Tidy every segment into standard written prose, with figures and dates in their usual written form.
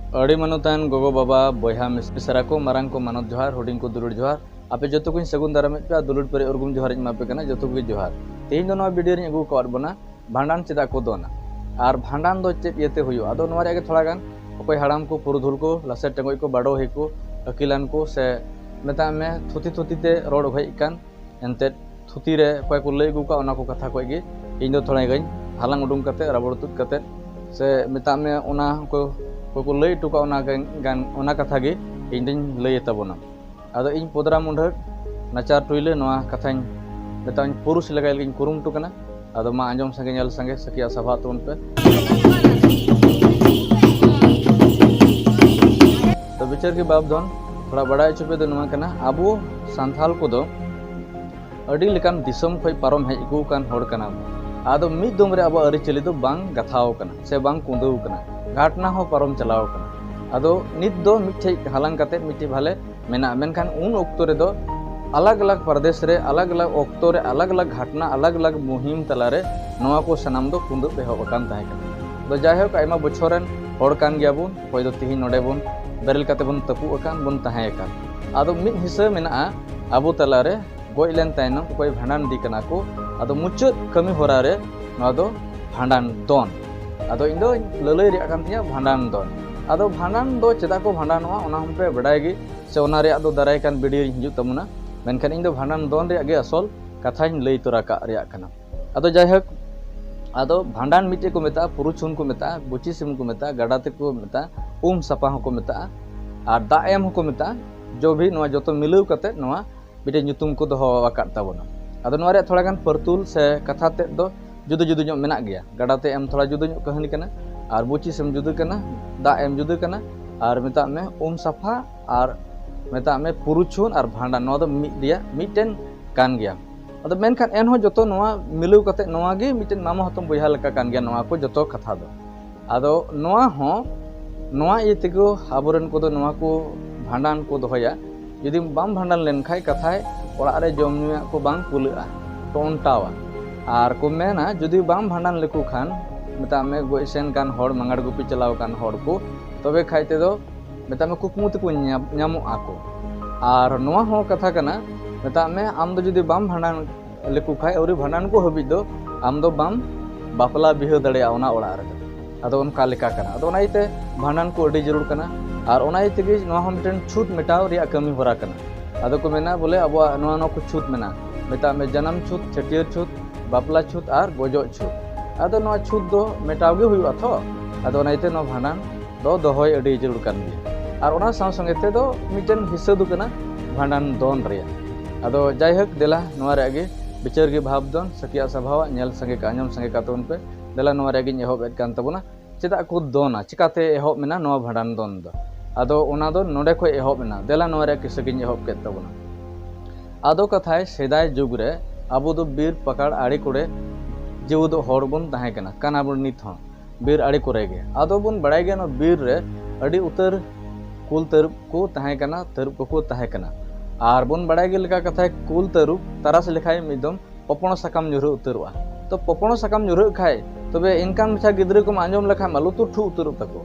अड़ी मानुतान गोगो बाबा बयहा मिसरा को मारंग को मानत जोहार हुडिंग को दुलुड़ जोहार आपे जतो को सगुन दारामे पे दुलुड़ परे उर्गुम जोहार इन मापे कना जतो को जोहार तेहिं दो नवा वीडियो रे अगु को बना भांडान चेदाक को दोना और भांडान दो चेद येते हुयो आदो नवा रे थोड़ा गान अकोय हाड़ाम को पुरुधुल को लासे टंगोय को बाडो हे को अकिलान को से मेता में थुती थुती ते रोड होय कान एनते थुती रे अकोय को लय गुका ओना को कथा को गे इन दो थोड़ा गई हालांग उडुम कते राबड़ तुत कते से मेता में ओना को लय टुका ओना गान ओना कथा गे इन दिन लय तबोना आदो इन पोदरा मुंढ नाचार टुइले नवा कथा मेता पुरुष लगाय गिन कुरुम टुकना आदो मा आंजम संगे नेल संगे सकिया सभा तोन पे तो विचार के बाप दोन थोड़ा बड़ा चुपे दो नवा कना आबो संथाल को दो अडी लेकान दिसम खय पारम हेज गु कान होड़ कना आदो मिद दम रे आबो अरि चली दो बांग गथाव कना से बांग कुंदौ कना घाटना हो पारम चलाव कना आदो नित दो मिठे हालांग कते मिठे भाले मेना मेनखान उन ओक्तो रे दो अलग अलग प्रदेश रे अलग अलग ओक्तो रे अलग अलग घटना अलग अलग मुहिम तलारे नवा को सनाम दो कुंदु पे होकान ताहे कना दो जायहोक आयमा बछोरन होड़ कान गयाबुन कोय दो तिहि नोडे बुन बेरल कते बुन तपु अकान बुन ताहे अकान आदो मिद हिस्सा मेना आबो तलारे गोय लेन तायनम कोय भांडान दी कना को आदो मुचुत कमी होरा रे नवा दो भांडान दोन आदो इन दो ललय रे अकान तिया भांडान दोन आदो भांडान दो चेदा को भांडानवा ओना हम पे बडाय गे से ओना रे आदो दाराय कान वीडियो हिजु तमुना मेनखान इन दो भांडान दोन रे गे असल कथाइन लय तोरा का रे कना आदो जायहक आदो भांडान मिटे को मेता पुरुछुन को मेता बुची सिम को मेता गडाते को मेता सपा को मेता और दा एम को मेता जो भी नवा जतो मिलौ कते नवा मिटे nyutum को दोहो आकात ताबोना आदो नवा रे थोड़ा गान परतुल से कथा ते दो जुदो जुदो ᱧᱚᱜ मेना गया गडाते एम थोड़ा जुदो ᱧᱚᱜ कहानी कना और बुची सिम जुदो कना दा एम जुदो कना और मेता में सफा और मेता में पुरुछुन और भांडान नवा दो मिटेन कान गया अदो मेनखान एन हो जतो नवा मिलौ कते नवा गे मिटेन मामा हतम बयहा लका कान गया नवा को जतो कथा दो आदो नवा हो नवा ये तेको आबोरन को दो नवा को भांडान को दोहया यदि बाम भांडान लेन खाय कथाय ओड़ा रे जमनुया को बांग कुलआ तो उनटावा और को मेना यदि बाम भांडान लेको खान मेता में गोइसेन कान होड़ मंगाड़ गुपी चलाव कान होड़ को तबे खाइते दो मेता में कुकमुत को ᱧᱟᱢᱚᱜ आको और नवा हो कथा कना मेता में आम दो यदि बाम भांडान लेको खाय औरी भांडान को हबि दो आम दो बाम बापला बिह दड़े ओना ओड़ा रे आदो उनका लेका कना आदो ओनाइते भांडान को अडी जरूर कना और ओनाइते गे नवा हम मिटन छूट मेटाव रिया कमी होरा कना आदो को मेना बोले अब नवा नो को छूट मेना मेता में जन्म छूट छटियर छूट बापला छूट और गोजो छूट आदो नवा छूट दो मेटाव गे हुई अथो आदो ओनाइते नो भांडान दो दोहय अडी जरूर कन गे और ओना साव संगे ते दो मिटन हिस्सा दो कना भांडान दोन रिया आदो जायहक देला नवा रे आगे बिचार के भाव दोन सकिया सभावा नेल संगे का आंजम संगे का तोन पे देला नवा रे आगे एहोब एड कान तबुना चेदा को दोना चिकाते एहोब मेना नवा भांडान दोन दो आदो ओना दो नोडे को एहोब मेना देला नवा रे किसे गिन एहोब के तबुना आदो कथाय सेदाय जुग रे आबो दो बीर पकड़ आड़ी कोड़े जीव दो होड़ बुन ताहे कना काना बुन नित हो बीर आड़ी कोरे गे आदो बुन बड़ाय गे नो बीर रे अडी उतर कुल तरुप को ताहे कना तरुप को ताहे कना और बुन बड़ाय गे लेका कथाय कुल तरुप तारास लेखाय मिदम पपण सकाम ᱧᱩᱨᱩ उतरवा तो पपण सकाम ᱧᱩᱨᱩ खाय तबे इनकान मछा गिद्रे को आंजम लेखा मालू तो ठु उतरु तको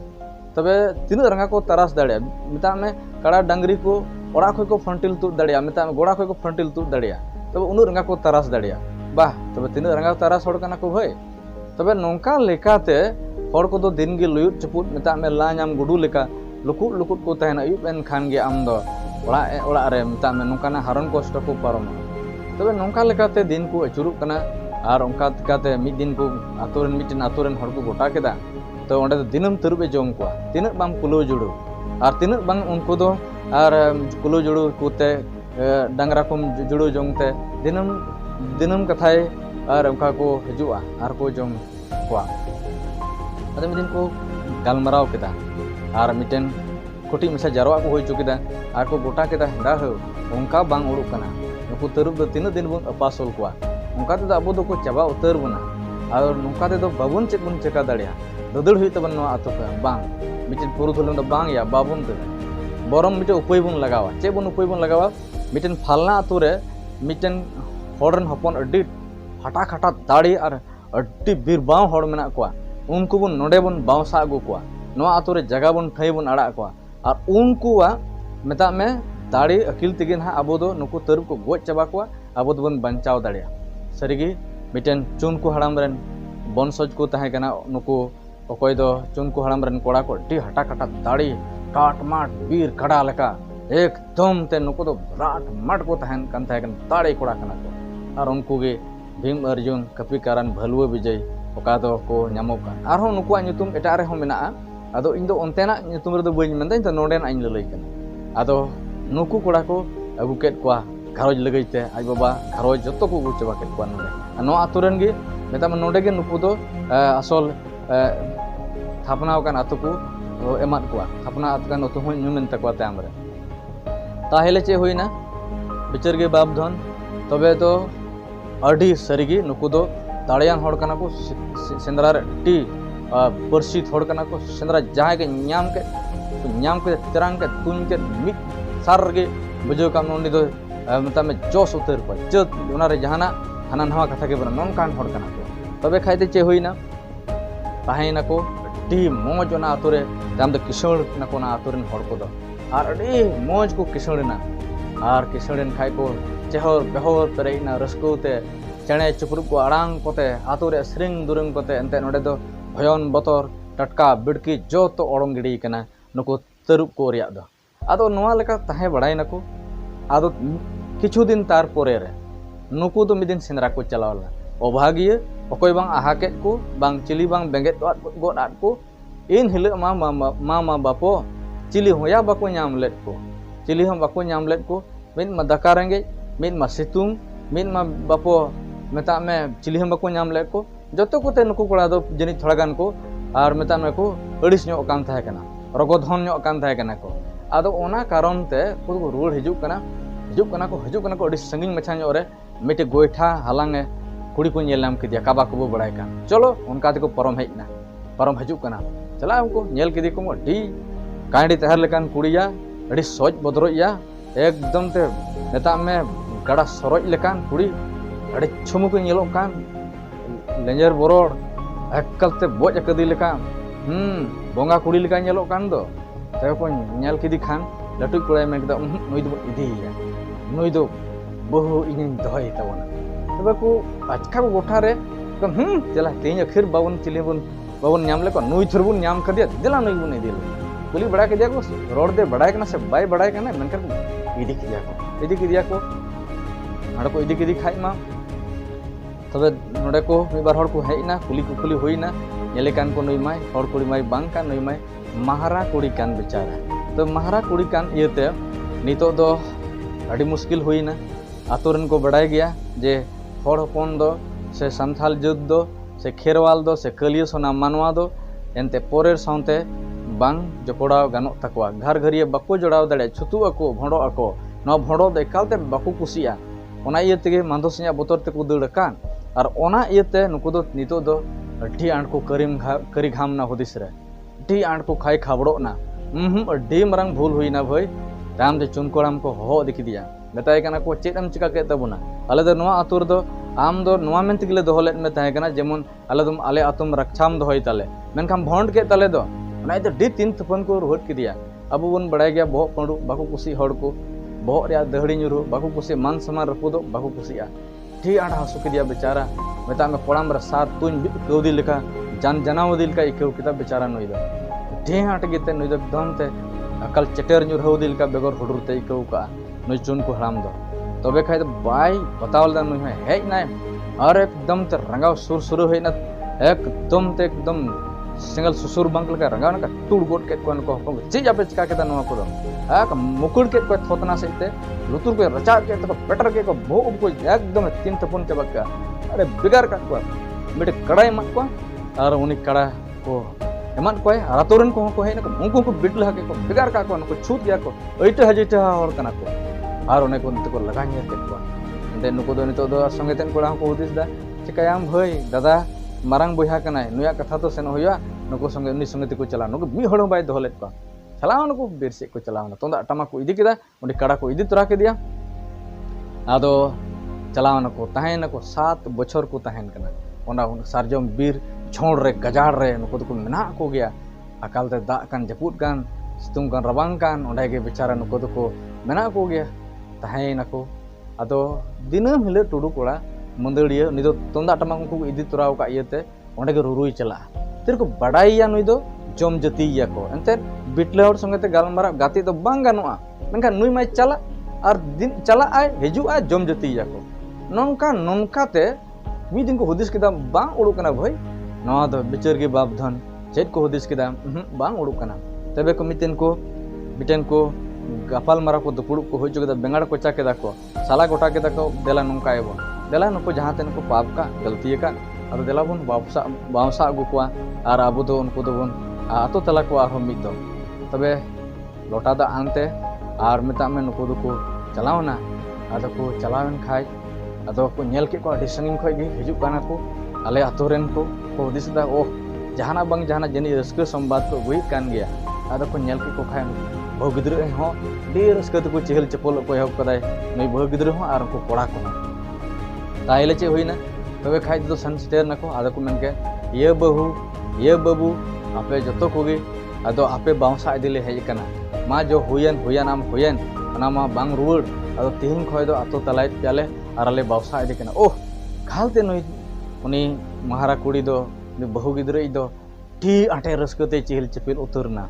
तबे तीन रंगा को तरास दाड़िया मिता में कड़ा डंगरी को ओड़ा खय को फ्रंटिल तु दाड़िया मिता में गोड़ा खय को फ्रंटिल तु दाड़िया तबे उनु रंगा को तरास दाड़िया बा तबे तीन रंगा तरास होड़ कना को होय तबे नोंका लेकाते होड़ को दो दिन गे लुयुट चपुट मिता में ला नाम गुडू लेका लुकुट लुकुट को तहना अयुब एन खान गे आम दो ओड़ा ओड़ा रे मिता में नोंकाना हारन कष्ट को पारम तबे नोंका लेकाते दिन को अचुरु कना और उनका तकाते मिद दिन को आतोरन मिटिन आतोरन हड़ को गोटा केदा तो ओंडे दिनम तरुबे जम को तीन बाम कुलो जुड़ो और तीन बांग उनको दो और कुलो जुड़ो कोते डांगरा को जुड़ो जमते दिनम दिनम कथाय और उनका को हजुआ और को जम को अदे मिदिन को गालमराव केदा और मिटेन कोटी मिसा जारवा को होय चुकेदा और को गोटा केदा दा हो उनका बांग उड़ु कना नुकु तरुब दो तीन दिन बुन अपासोल को उनका ते अब दो को चाबा उतर बुना और नुका ते दो बाबुन चेक बुन चेका दाड़िया ददड़ हुई तबन नो आतो का बांग मिटेन पुरुधुलन दो बांग या बाबुन दो बरम मिटे उपाय बुन लगावा चे बुन उपाय बुन लगावा मिटेन फालना आतो रे मिटेन होड़न हपन अड्डी फटा खटा दाड़ी और अड्डी बीर बाव होड़ मेना को उनको बुन नोडे बुन बावसा अगु को नोआ आतु रे जगह बन ठाई बन आड़ा को और उनकुआ मेता में दाड़ी अकिल तेगे ना अब दो नुकु तरुब को गोज चाबा को अब दो बन बंचाव दाड़िया सरीगी मिटेन चुन को हड़ाम रेन बनसज को तहे कना नुकु अकोय दो चुन को हड़ाम रेन कोड़ा को टी हटा कटा दाड़ी टाट माट बीर कड़ा लेका एकदम ते नुकु दो राट माट को तहन कन तहे कन दाड़ी कोड़ा कना को और उनको गे भीम अर्जुन कपि कारण भलुआ विजय ओका दो को ᱧᱟᱢᱚᱜ ᱠᱟᱱ ᱟᱨᱦᱚᱸ ᱱᱩᱠᱩᱣᱟᱜ ᱧᱩᱛᱩᱢ ᱮᱴᱟᱜ ᱨᱮᱦᱚᱸ ᱢᱮᱱᱟᱜᱼᱟ ᱟᱫᱚ ᱤᱧ ᱫᱚ ᱚᱱᱛᱮᱱᱟᱜ ᱧᱩᱛᱩᱢ ᱨᱮᱫᱚ ᱵᱟᱹᱧ ᱢᱮᱱᱫᱟ ᱤᱧ ᱫᱚ ᱱᱚᱰᱮᱱᱟᱜ ᱤᱧ ᱞᱟᱹᱭ ᱠᱟᱱᱟ ᱟᱫᱚ ᱱᱩᱠᱩ ᱠᱚᱲᱟ ᱠᱚ ᱟᱹᱜᱩ ᱠᱮᱫ ᱠᱚᱣᱟ ᱜᱷᱟᱨᱚᱸᱡᱽ ᱞᱟᱹᱜᱤᱫ ᱛᱮ ᱟᱡ ᱵᱟᱵᱟ ᱜᱷᱟᱨᱚᱸᱡᱽ ᱡᱚᱛᱚ ᱠᱚ ᱟᱹᱜᱩ ᱪᱟᱵᱟ ᱠᱮᱫ ᱠᱚᱣᱟ ᱱᱚᱰᱮ ᱱᱚᱣᱟ ᱟᱛᱳ ᱨᱮᱱ ᱜᱮ ᱢᱮᱛᱟᱢᱟ ᱱᱚᱰᱮ ᱜᱮ ᱱᱩᱠᱩ ᱫᱚ ᱟᱥᱚᱞ ᱛᱷᱟᱯᱱᱟᱣ ᱟᱠᱟᱱ ᱟᱛᱳ ᱠᱚ ᱮᱢᱟᱫ ᱠᱚᱣᱟ ᱛᱷᱟᱯᱱᱟ ᱟᱠᱟᱱ ᱟᱛᱳ ᱦᱚᱸ ᱧᱩᱢᱮᱱ ᱛᱟᱠᱚᱣᱟ ᱛᱟᱭᱚᱢ ᱨᱮ ᱛᱟᱦᱞᱮ ᱪᱮᱫ ᱦᱩᱭᱱᱟ ᱵᱤᱪᱟᱹᱨ ᱜᱮ ᱵᱟᱯ ᱫᱷᱚᱱ ᱛᱚᱵᱮ ᱫᱚ अड़ी सरीगी नुकु दो दाड़ियान होड़ कना को सेंद्रा रे टी परसित होड़ कना को सेंद्रा जहां के ᱧᱟᱢ के तेरांग के तुन के मिट सार गे बुझो काम नोनी दो मता में जोश उतर पर चत उना रे जहाना हाना नवा कथा के बना नोन कान होड़ कना को तबे खाइते चे होइना ताहेना को टी मौज ओना आतुरे ताम दो किशोर ना को ना आतुरन होड़ को दो आर अड़ी मौज को किशोरना आर किशोरन खाइ को चेहर बेहर पेरेना रस्कोते चेणे चुपरुक को आड़ांग कोते आतु रे सरिंग दुरंग कोते एंते नोडे दो भयन बतर टटका बिड़की जो तो ओड़ों गिड़ी कना नुकु तरुब को रिया दो आदो नोआ लेका ताहे बड़ाई नको आदो किछु दिन तार पोरे रे नुकु दो मिदिन सेंद्रा को चलावला अभागिय अकोय बांग आहाके को बांग चिली बांग बेंगेट गोड आट को इन हिल मा बापो चिली होया बाको ᱧᱟᱢ लेट को चिली हम बाको ᱧᱟᱢ लेट को मिन मा दाका रेंगे मिन मा सितुंग मिन मा बापो मेता में चिली हम बाको ᱧᱟᱢ लेट को जतो कोते नुकु कोड़ा दो जनी थोड़ा गान को आर मेता में को अड़िस ᱧᱚᱜ कान थाहे कना रगोधन ᱧᱚᱜ कान थाहे कना को आदो ओना कारण ते को रुड़ हिजुक कना को अड़िस संगिन मछा ᱧᱚᱜ रे मिटे गोइठा हालांगे कुड़ी को ñᱮल नाम किदिया काबा को बड़ाय कान चलो उनका ते को परम हेजना परम हिजुक कना चला उनको ñᱮल किदि को डी कांडी तहर लेकान कुड़िया अड़ी सोच बदरोया एकदम ते नेता में गड़ा सरोज लेकान कुड़ी अड़ी छुमु को ñेलो कान लेंजर बरोड़ एकल ते बोज कदी लेकान बोंगा कुड़ी लेका ñेलो कान दो ते को ñेल किदि खान लटु कुड़ाय में कदा नुई दो इदिया नुई दो बहु इनिन दहय तबना तबे को आजका को गोठा रे चला तेज अखिर बावन चिली बावन ñam ले को नुई थुर बुन ñam कदिया दिला नुई बुन इदिल कुली बड़ा के दिया को रोड दे बड़ाय कना से बाय बड़ाय कना मनकर इदी किदिया को हड़ को इदी किदी खाइ मा तबे नोडे को मी बार हड़ को हेइना कुली होइना नेले कान को नुई माय हड़ कुड़ी माय बांग कान नुई माय महारा कुड़ी कान बेचारा तो महारा कुड़ी कान इयते नितो दो अड़ी मुश्किल होइना आतोरन को बड़ाय गया जे हड़ हपन दो से संथाल जुद दो से खेरवाल दो से कलियो सोना मानवा दो एनते पोरेर साउते बांग जपड़ाव गानों तकवा घर घरिए बाको जोड़ाव दड़े छुतु अको भोंडो अको न भोंडो एकालते बाको कुसिया ओना इयते मांदोसिया बोतर ते को दड़ कान और ओना इयते नुकु दो नितो दो अड्डी आंट को करी घाम ना होदिस रे अड्डी आंट को खाई खाबड़ो ना अड्डी मरंग भूल हुईना भाई ताम दे चुनकोड़ाम को हो दिखि दिया बताय कना को चेदम चिका के तबुना आले दो नोआ आतुर दो आम दो नोआ मेन तिगले दोहलेत में ताहे कना जेमन आले आतुम रक्षाम दोहय ताले मेनखाम भोंड के ताले दो ना इधर डी तीन थपन को रुहट के दिया अब बन बड़ाय गया बहुत पंडू बाको कुसी हड़ को बहुत रे दहड़ी ᱧᱩᱨᱩ बाको कुसी मान समान रपुदो बाको कुसिया ठी आड़ हसु के दिया बेचारा मेता में कोड़ाम रे सात तुन कौदी लेका जनावदी लेका इकौ किता बेचारा नुई दो ठी आट गेते नुई दो एकदम ते अकल चटेर ᱧᱩᱨᱦᱟᱹᱣदी लेका बेगर हुडुर ते इकौ का नुई चुन को हराम दो तबे खाय तो बाय बतावल दा नुई हेज नाय और एकदम ते रंगाव सुर होइना एकदम सिंगल सुसुर बंक लगा रंगा ना टूड़ गोट के को चीज आपे चिका के नवा को मुकुड़ के को थोतना सहिते लुतुर को रचा के तो बेटर के को भो को एकदम तीन तपन के बक्का अरे बिगार का को बेटे कड़ाई मत को और उनी कड़ा को एमन को रातोरन को है ना उनको को बिटला के को बिगार का को छूट गया को एटे हजिटे और कना को और उन्हें को नित को लगा नियर के को दे नुको दो नितो दो संगे तेन कोड़ा को उदिस दा चिकायाम भई दादा मारंग बोहा कनाय नुया कथा तो सेन होया नुको संगे उनी संगे ते को चला नुको मी हड़ बाय दोहलेत को चलाव नुको बीर से को चलावना तोंदा टमा को इदी केदा उनी कड़ा को इदी तोरा के दिया आदो चलावना को ताहेन को 7 बछर को ताहेन कना ओना सारजम बीर छोड़ रे गजाड़ रे नुको तो को मेना को गया akal te dak kan japut kan situng kan rabang kan onde ge bicara nuko duko mena ko ge tahain aku ado dinam hile tudu kora मंदिरिया नी तुमदा टमाक को इदी तुराव का इयते ओंडे के रुरुई चला तिर को बड़ाइया नुई दो जम जतिया को एंते बिटले हर संगे ते गालमारा गाती तो बांग गानुआ मेनखान नुई माय चला और दिन चला आय हिजु आय जम जतिया को नोंका नोंका ते मी दिन को हुदिस किदा बांग उडुक कना भाई नवा दो बिचर के बाप धन चेत को हुदिस किदा बांग उडुक कना तबे को मितेन को गपाल मारा को दुपुड़ुक को होजो केदा बेंगाड़ को चाके दाको साला गोटा के दाको देला नोंका एबो देला नुको जहाँ तेन को पाप का गलती का और देला बन बावसा अगु को और अब दो उनको दो बन आतो तला को आरो मिद दो तबे लोटा दा आनते और मेता में नुको दो को चलावना आदो को चलावन खाय आदो को नेल के को अडी संगिन खय गे हिजु काना को आले आतो रेन को दिस दा ओ जहाना बंग जहाना जनी रस्क संवाद को गुई कान गया आदो को नेल के को खाय बहु गिद्र हो डी रस्क को चेहल चपल को हब कदाय नै बहु गिद्र हो और को कोड़ा को ताइले चे हुईना तबे खाई तो सन स्टेर नको आदो को मेनके ये बाबू आपे जतो कोगे आदो आपे बाउंसा इदिले हेज कना मा जो हुयन आम हुयन अना मा बांग रुवड़ आदो तिहिन खय दो आतो तलाय प्याले आराले बाउंसा इदि कना ओह खालते नुई उनी महारा कुड़ी दो बहु गिद्रे दो टी आटे रस्कते चेहल चेपिल उतरना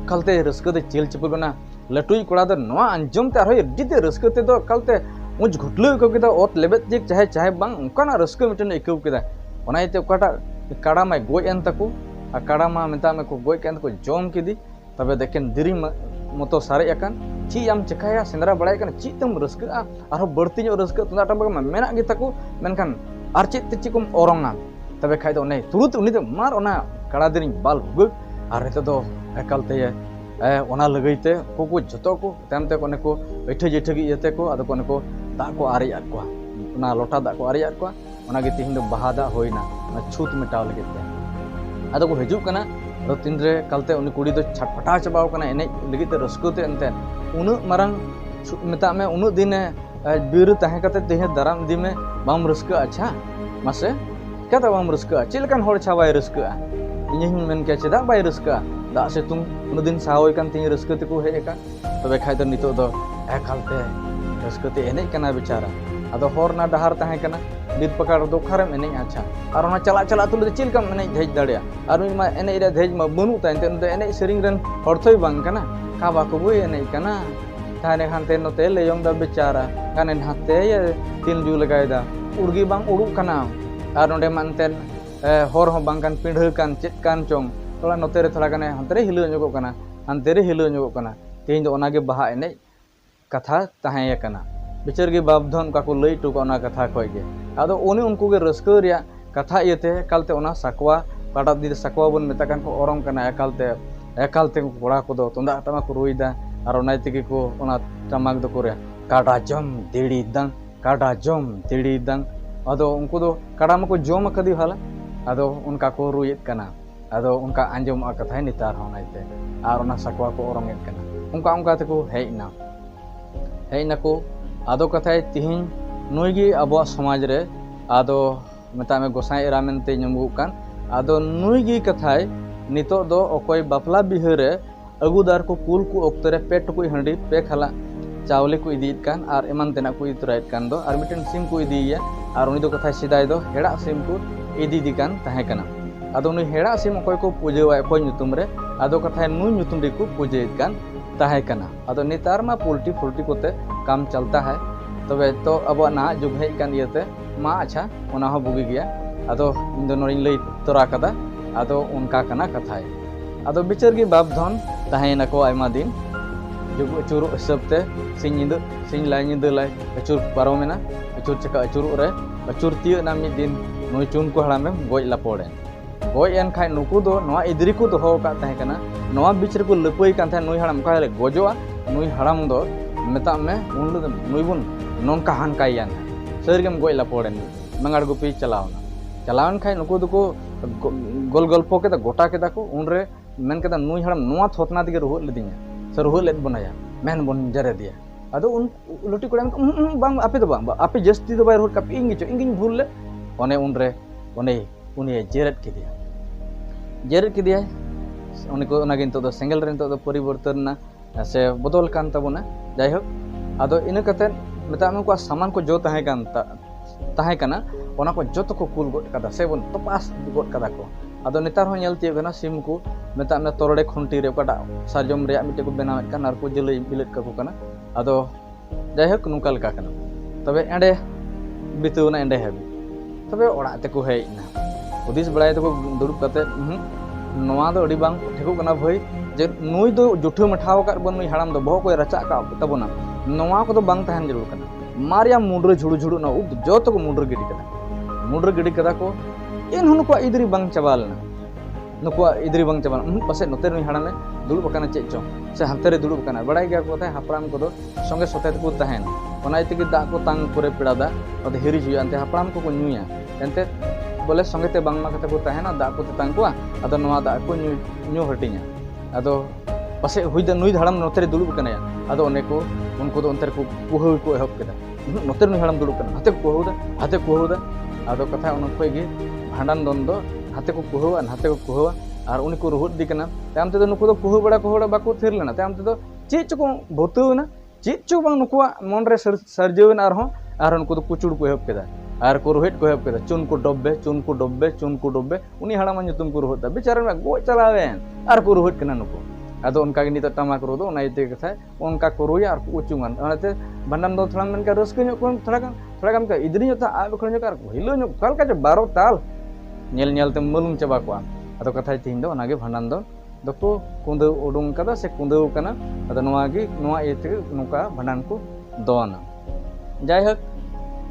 कलते रस्कते चेहल चेपिल बना लटुई कोड़ा दो नवा अंजम ते आरो एडिते रस्कते दो कलते मुझ घुटलू इको किदा ओत लेबेत जिक चाहे बांग उनकाना रस्क मिटन इको किदा ओनाइते ओकाटा काड़ा मा गोय एन तको आ काड़ा मा मेता में को गोय केन को जोम किदी तबे देखेन दिरी मतो सारे अकन ची आम चकाया सेंद्रा बड़ाय कन ची तम रस्क आरो बड़ती जो रस्क तुंदा टमक मा मेना गे तको मेनखान आर ची ते ची कुम ओरोंगा तबे खाय दो नै तुरुत उनी दो मार ओना काड़ा दिरी बाल गुग आर हेतो दो एकालते ओना लगैते को जतो को तामते कोने को बैठे जेठे गी इते को आदो कोने को दा को आरे आत को ना लोटा दा को आरे आत को ओना गे तिहिन दो बहादा होइना ना छूत मिटाव लगेते आदो को हिजु कना रो तिनरे कलते उनी कुड़ी दो छटपटा चबाव कना एने लगेते रस्कोते एनते उनु मारंग मेता में उनु दिने बीर ताहे कते तेहे दाराम दी में बाम रस्का अच्छा मासे कता बाम रस्का चिलकन होड़ छावाय रस्का इᱧ मेन के चेदा बाय रस्का दा से तुम उनु दिन सावय कान तिन रस्का ते को हे का तबे खाय दो नितो दो एकालते रस्कते एने कना बेचारा आदो हर ना डहार ताहे कना बीर पकड़ दो खरम एने अच्छा और ना चला तुल चिल कम एने धेज दाड़िया और मा एने रे धेज मा बनु ताइन ते एने सेरिंग रन हरथय बांग कना का बा को बुय एने कना थाने हानते नते लेयong दा बेचारा काने हाते ये तिल जु लगायदा उर्गी बांग उडुक कना और नोडे मानतेन हर हो बांग कान पिंढल कान चेत कान चोंग थोड़ा नोते रे थोड़ा काने हंतरे हिलो ᱧᱚᱜᱚᱜ कना हंते रे हिलो ᱧᱚᱜᱚᱜ कना तेहिं दो ओनागे बहा एने कथा ताहे कना बिचार के बाबधन का को लई टुका ओना कथा खय गे आदो उनी उनको के रस्क रिया कथा इयते कालते ओना साकवा काटा दी साकवा बन मेता कान को ओरम कना एकालते कोड़ा को दो तुंदा टमा को रुइदा और ओनाय तिगे को ओना टमाक दो करे काटा जम तिड़ी दंग आदो उनको दो काड़ा मको जम कदी हाला आदो उनका को रुइत कना आदो उनका अंजम कथा नितार होनाइते और ओना साकवा को ओरंगेत कना उनका उनका तको हेइना को आदो कथाय तिहिं नुईगी अबो समाज रे आदो मेता में गोसाई एरा मेनते ᱧᱟᱢᱚᱜ कान आदो नुईगी कथाय नितो दो अकोय बापला बिहारे अगुदार को कुल को ओक्तरे पे टुकुई हंडी पे खाला चावले को इदीत कान और एमान तेना को इतरायत कान दो और मिटन सिम को इदीया और उनी दो कथाय सिदाय दो हेड़ा सिम को इदी दी कान ताहे कना आदो उनी हेड़ा सिम अकोय को पूजेवा अकोय ᱧᱩᱛᱩᱢ रे आदो कथाय नु ᱧᱩᱛᱩᱢ रे को पूजेत कान ताहे कना आदो नेतार मा पुल्टी कोते काम चलता है तबे तो अब ना जुग हेज कान इयते मा अच्छा ओना हो बुगी गया आदो इन दो नोरिन लई तोरा कदा आदो उनका कना कथाय आदो बिचार की बाप धन ताहेना को आयमा दिन जुग अचुर हिसाबते सिंह लाई अचुर पारोमेना अचुर चका अचुर रे अचुर तिय ना मिद दिन नोय चुन को हड़ामे गोज लापोड़े गोज एन खाय नुकु दो नवा इदरी को दोहो का ताहे कना नवा बिचर को लपई कान थाय नोय हड़ाम का गोजोआ नोय हड़ाम दो मेता में उन नोय बुन नोंका हानकायान सरगेम गोज लापोड़े मंगाड़ गुपी चलावन खाय नुकु दुको गोल गल्पो के गोटा के को उनरे मेन के नोय हड़ाम नवा थोतना दिगे रुह लेदिया सर रुह लेद बनाया मेन बन जरे दिया आदो उन लुटी कोड़े बांग आपे दो बांग आपे जस्ती दो बाय रुह का इंगिन भूल ले ओने उनरे ओने उनी जेरत के दिया उनको सेंगल रे नितो परिवर्तन से बदल कान तबना जायहोक आदो इन कते मेता उनको सामान को जो तहे काना ओना को जतो को कुल गोट कदा से बन तपास गोट कदा को आदो नेतार हो नेल तियो सिम को मेता में तोरड़े खुंटी रे कटा सारजम रे मिटे को बनावे कान आर को जलई बिलट का को काना आदो जायहोक नुका लका काना तबे एंडे बितुना एंडे हेबी तबे ओड़ा ते को हेइना उदिस बड़ाय तो दुरुब कते नोआ दो अड़ी बांग ठेको कना भई जे नुई दो जुठो मठाव का बन नुई हड़ाम दो बहु को रचा का तबना नोआ को दो बांग तहन जरूर कना मारिया मुंडरे झुड़ू झुड़ू ना उब जतो को मुंडर गिडी कदा को इन हुन को इदरी बांग चबालना नुको इदरी बांग चबाल पसे नते नुई हड़ामे दुरुब कना चेचो से हंते रे दुरुब कना बड़ाय गया को हापराम को दो संगे सोते को तहन ओना इतगे दा को तांग करे पेड़ादा अद हिरी जुया अंते हापराम को नुया एंते बोले संगे ते बांग माकते को तहना दा को तांग को आदो नोआ दा को न्यू हटिया आदो पसे हुई द नुई हड़ाम नते रे दुरुब कना आदो ओने को उनको दो अंतर को पुहु को एहब केदा नते नुई हड़ाम दुरुब कना हाते कुहुदा आदो कथा उन खोगे भांडान दोन दो हाते को कुहुआ और उनी को रुहुद दी कना ताम ते दो नुको दो कुहु बड़ा बाको थिर लेना ताम ते दो चेच को भोतुना चेच चो बांग नुको मन रे सरजेवन आर उनको दो कुचुड़ को एहब केदा आर को रोहित को एहब केदा चुन को डब्बे उनी हड़ाम nyutum को रोहदा बेचारा में गो चलावेन आर को रोहित कना नुको आदो उनका के नित टमाक रो दो ओना इते कथा उनका को रोया आर को उचुंगन ओनाते भंडान दो थोड़ा मन का रस्क ᱧᱚᱜ को थोड़ा कम का इदरी ᱧᱚᱜ आ बखर ᱧᱚᱜ आर हिलो ᱧᱚᱜ काल का 12 ताल नेल ते मलुम चबा को आदो कथा तीन दो ओना गे भंडान दो को कुंदो उडुंग कदा से कुंदो कना आदो नोआ इते नुका भंडान को दोना जायहक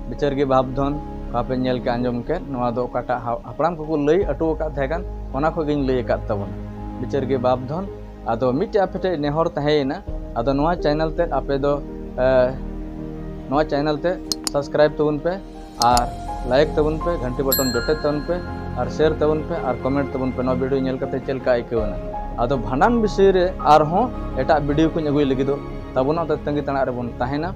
बिचार गे बाप धन कापे नेल के आंजम के नोआ दो काटा हापराम को लई अटो का थेगान ओना को गिन लई का तबन बिचार गे बाप धन आदो मिटे आपे नेहर तहेना आदो नोआ चैनल ते आपे दो नोआ चैनल ते सब्सक्राइब तबन पे और लाइक तबन पे घंटी बटन जोटे तबन पे और शेयर तबन पे और कमेंट तबन पे नोआ वीडियो नेल कते चलका आइकवना आदो भांडान विषय रे आर हो एटा वीडियो को अगुई लगी दो तबना ते तंगी तना रे बन तहेना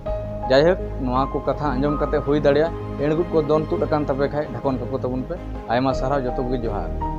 जायहक नोआ को कथा आंजम कते हुई दाड़िया एणगुट को दोन तुड अकान तबे खाय ढाकन को तबन पे आयमा सारा जतो गे जोहार।